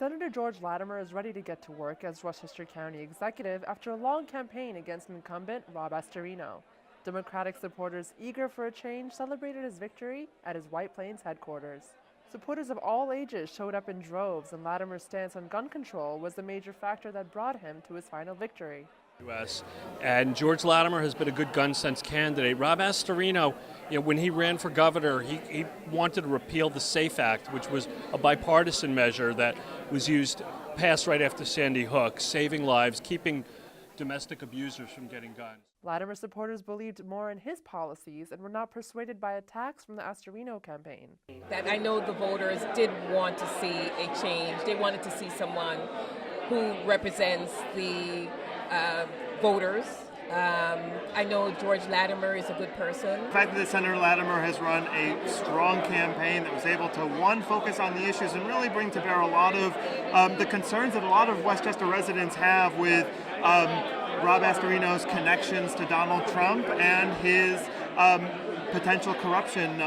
Senator George Latimer is ready to get to work as Westchester County executive after a long campaign against incumbent Rob Astorino. Democratic supporters eager for a change celebrated his victory at his White Plains headquarters. Supporters of all ages showed up in droves, and Latimer's stance on gun control was the major factor that brought him to his final victory. And George Latimer has been a good gun sense candidate. Rob Astorino, when he ran for governor, he wanted to repeal the SAFE Act, which was a bipartisan measure that was passed right after Sandy Hook, saving lives, keeping domestic abusers from getting guns. Latimer supporters believed more in his policies and were not persuaded by attacks from the Astorino campaign. That I know the voters did want to see a change. They wanted to see someone who represents the voters. I know George Latimer is a good person. The fact that Senator Latimer has run a strong campaign that was able to, one, focus on the issues and really bring to bear a lot of the concerns that a lot of Westchester residents have with Rob Astorino's connections to Donald Trump and his potential corruption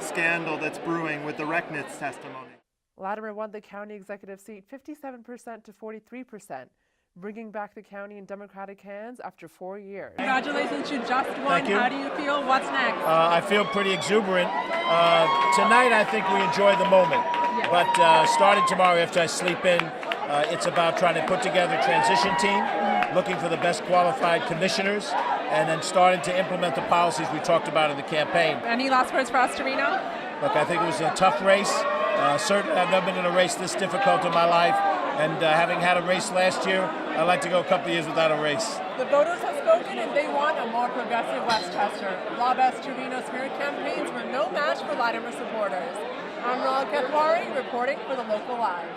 scandal that's brewing with the Recknitz testimony. Latimer won the county executive seat 57% to 43%. Bringing back the county in Democratic hands after 4 years. Congratulations, you just won. Thank you. How do you feel? What's next? I feel pretty exuberant. Tonight I think we enjoy the moment, but starting tomorrow after I sleep in, it's about trying to put together a transition team, looking for the best qualified commissioners, and then starting to implement the policies we talked about in the campaign. Any last words for Astorino? Look, I think it was a tough race. Certainly I've never been in a race this difficult in my life, and having had a race last year, I'd like to go a couple of years without a race. The voters have spoken and they want a more progressive Westchester. Rob Astorino's smear campaigns were no match for Latimer supporters. I'm Meral Kathwari reporting for the Local Live.